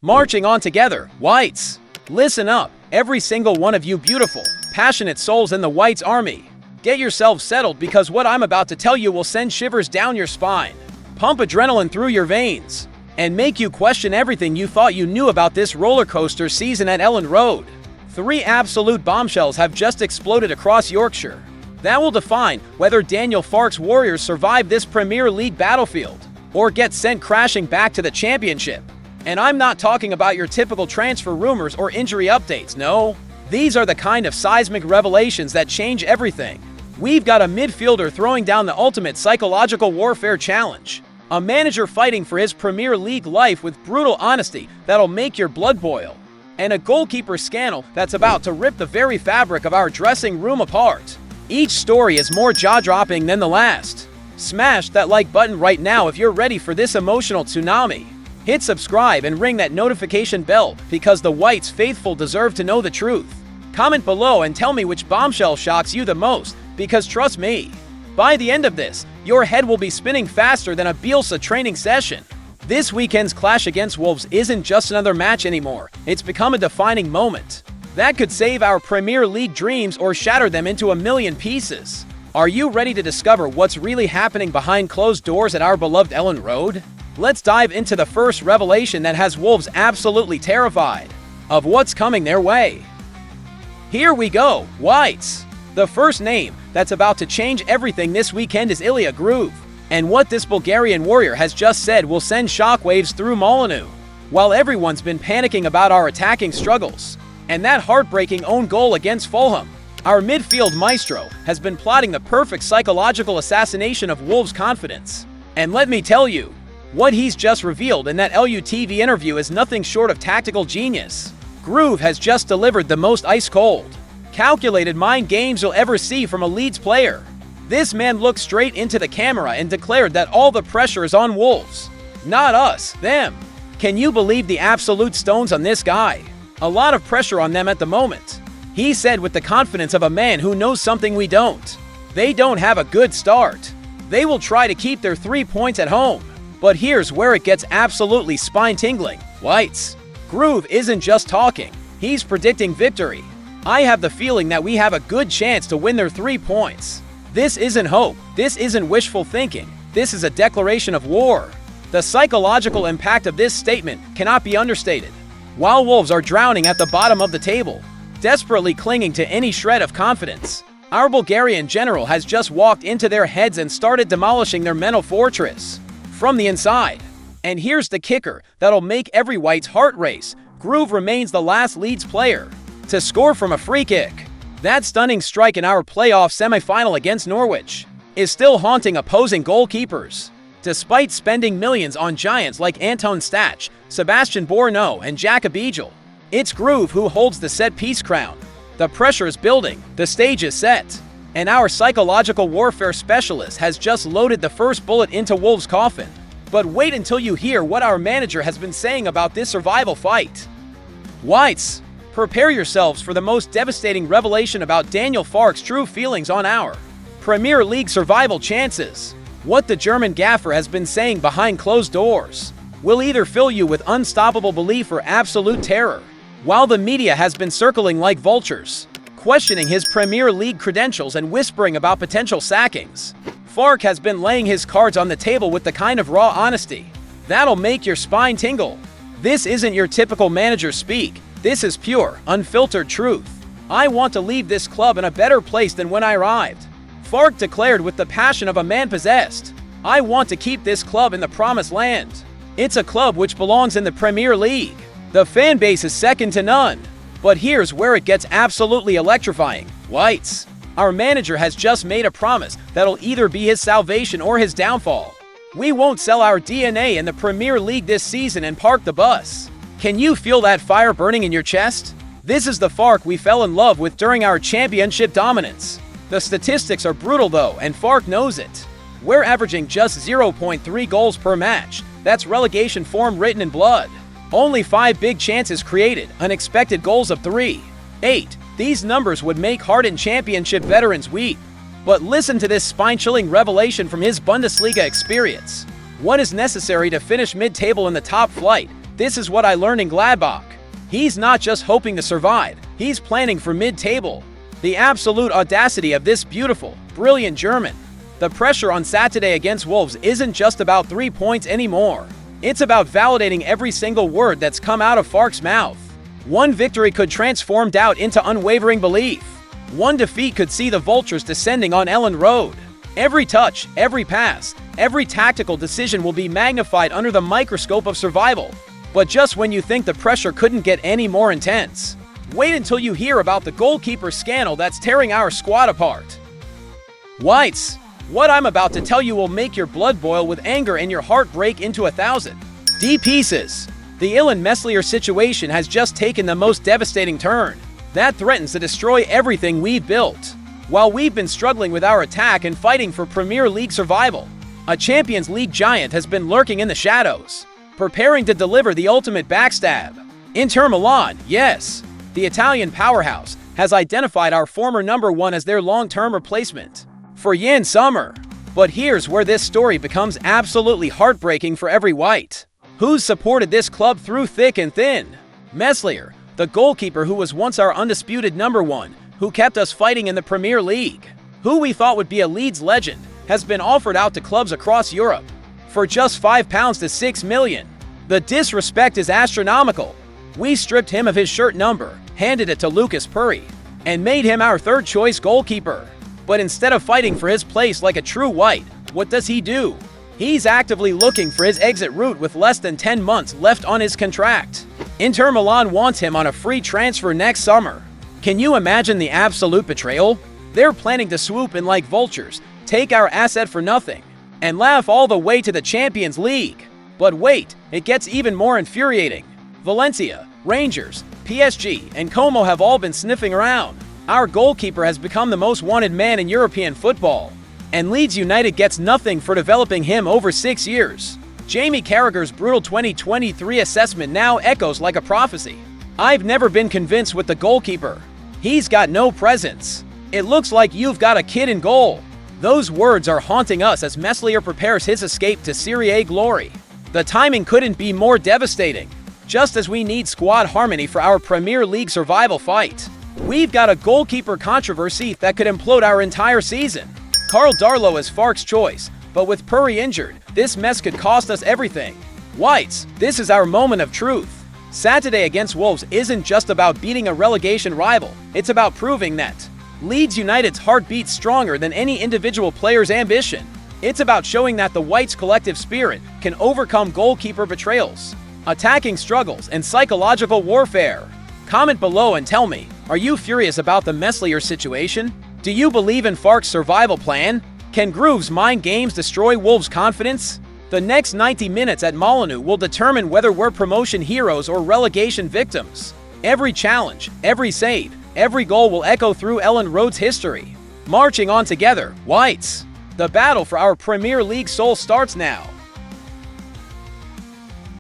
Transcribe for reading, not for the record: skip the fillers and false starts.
Marching on together, Whites. Listen up, every single one of you beautiful, passionate souls in the Whites Army. Get yourselves settled because what I'm about to tell you will send shivers down your spine, pump adrenaline through your veins, and make you question everything you thought you knew about this roller coaster season at Elland Road. 3 absolute bombshells have just exploded across Yorkshire. That will define whether Daniel Farke's Warriors survive this Premier League battlefield or get sent crashing back to the Championship. And I'm not talking about your typical transfer rumors or injury updates, no. These are the kind of seismic revelations that change everything. We've got a midfielder throwing down the ultimate psychological warfare challenge, a manager fighting for his Premier League life with brutal honesty that'll make your blood boil, and a goalkeeper scandal that's about to rip the very fabric of our dressing room apart. Each story is more jaw-dropping than the last. Smash that like button right now if you're ready for this emotional tsunami. Hit subscribe and ring that notification bell because the Whites faithful deserve to know the truth. Comment below and tell me which bombshell shocks you the most, because trust me, by the end of this, your head will be spinning faster than a Bielsa training session. This weekend's clash against Wolves isn't just another match anymore, it's become a defining moment that could save our Premier League dreams or shatter them into a million pieces. Are you ready to discover what's really happening behind closed doors at our beloved Elland Road? Let's dive into the first revelation that has Wolves absolutely terrified of what's coming their way. Here we go, Whites. The first name that's about to change everything this weekend is Ilya Groove, and what this Bulgarian warrior has just said will send shockwaves through Molineux. While everyone's been panicking about our attacking struggles and that heartbreaking own goal against Fulham, our midfield maestro has been plotting the perfect psychological assassination of Wolves' confidence. And let me tell you, what he's just revealed in that LUTV interview is nothing short of tactical genius. Groove has just delivered the most ice-cold, calculated mind games you'll ever see from a Leeds player. This man looked straight into the camera and declared that all the pressure is on Wolves. Not us, them. Can you believe the absolute stones on this guy? A lot of pressure on them at the moment. He said with the confidence of a man who knows something we don't. They don't have a good start. They will try to keep their 3 points at home. But here's where it gets absolutely spine-tingling, Whites. Groove isn't just talking, he's predicting victory. I have the feeling that we have a good chance to win their 3 points. This isn't hope, this isn't wishful thinking, this is a declaration of war. The psychological impact of this statement cannot be understated. While Wolves are drowning at the bottom of the table, desperately clinging to any shred of confidence, our Bulgarian general has just walked into their heads and started demolishing their mental fortress from the inside. And here's the kicker that'll make every White's heart race. Groove remains the last Leeds player to score from a free kick. That stunning strike in our playoff semi-final against Norwich is still haunting opposing goalkeepers. Despite spending millions on giants like Anton Stach, Sebastian Borneau, and Jakob Egel, it's Groove who holds the set-piece crown. The pressure is building, the stage is set, and our psychological warfare specialist has just loaded the first bullet into Wolves' coffin. But wait until you hear what our manager has been saying about this survival fight. Whites, prepare yourselves for the most devastating revelation about Daniel Farke's true feelings on our Premier League survival chances. What the German gaffer has been saying behind closed doors will either fill you with unstoppable belief or absolute terror, while the media has been circling like vultures, questioning his Premier League credentials and whispering about potential sackings. Farke has been laying his cards on the table with the kind of raw honesty that'll make your spine tingle. This isn't your typical manager speak. This is pure, unfiltered truth. I want to leave this club in a better place than when I arrived. Farke declared with the passion of a man possessed. I want to keep this club in the promised land. It's a club which belongs in the Premier League. The fan base is second to none. But here's where it gets absolutely electrifying, Whites. Our manager has just made a promise that'll either be his salvation or his downfall. We won't sell our DNA in the Premier League this season and park the bus. Can you feel that fire burning in your chest? This is the Farke we fell in love with during our championship dominance. The statistics are brutal though, and Farke knows it. We're averaging just 0.3 goals per match. That's relegation form written in blood. Only 5 big chances created, unexpected goals of 3. 8. These numbers would make hardened championship veterans weep. But listen to this spine-chilling revelation from his Bundesliga experience. What is necessary to finish mid-table in the top flight? This is what I learned in Gladbach. He's not just hoping to survive, he's planning for mid-table. The absolute audacity of this beautiful, brilliant German. The pressure on Saturday against Wolves isn't just about 3 points anymore. It's about validating every single word that's come out of Farke's mouth. One victory could transform doubt into unwavering belief. One defeat could see the Vultures descending on Elland Road. Every touch, every pass, every tactical decision will be magnified under the microscope of survival. But just when you think the pressure couldn't get any more intense, wait until you hear about the goalkeeper scandal that's tearing our squad apart. Whites, what I'm about to tell you will make your blood boil with anger and your heart break into 1,000 pieces. The Elland Meslier situation has just taken the most devastating turn that threatens to destroy everything we've built. While we've been struggling with our attack and fighting for Premier League survival, a Champions League giant has been lurking in the shadows, preparing to deliver the ultimate backstab. Inter Milan, yes, the Italian powerhouse, has identified our former number 1 as their long-term replacement for Jan Sommer. But here's where this story becomes absolutely heartbreaking for every white who's supported this club through thick and thin. Meslier, the goalkeeper who was once our undisputed number 1, who kept us fighting in the Premier League, who we thought would be a Leeds legend, has been offered out to clubs across Europe for just £5 to £6 million. The disrespect is astronomical. We stripped him of his shirt number, handed it to Lucas Puri, and made him our third-choice goalkeeper. But instead of fighting for his place like a true white, what does he do? He's actively looking for his exit route with less than 10 months left on his contract. Inter Milan wants him on a free transfer next summer. Can you imagine the absolute betrayal? They're planning to swoop in like vultures, take our asset for nothing, and laugh all the way to the Champions League. But wait, it gets even more infuriating. Valencia, Rangers, PSG, and Como have all been sniffing around. Our goalkeeper has become the most wanted man in European football, and Leeds United gets nothing for developing him over 6 years. Jamie Carragher's brutal 2023 assessment now echoes like a prophecy. I've never been convinced with the goalkeeper. He's got no presence. It looks like you've got a kid in goal. Those words are haunting us as Meslier prepares his escape to Serie A glory. The timing couldn't be more devastating. Just as we need squad harmony for our Premier League survival fight, we've got a goalkeeper controversy that could implode our entire season. Karl Darlow is Farke's choice, but with Puri injured, this mess could cost us everything. Whites, this is our moment of truth. Saturday against Wolves isn't just about beating a relegation rival, it's about proving that Leeds United's heart beats stronger than any individual player's ambition. It's about showing that the Whites' collective spirit can overcome goalkeeper betrayals, attacking struggles, and psychological warfare. Comment below and tell me, are you furious about the Meslier situation? Do you believe in Farke's survival plan? Can Groove's mind games destroy Wolves' confidence? The next 90 minutes at Molineux will determine whether we're promotion heroes or relegation victims. Every challenge, every save, every goal will echo through Elland Road's history. Marching on together, Whites! The battle for our Premier League soul starts now.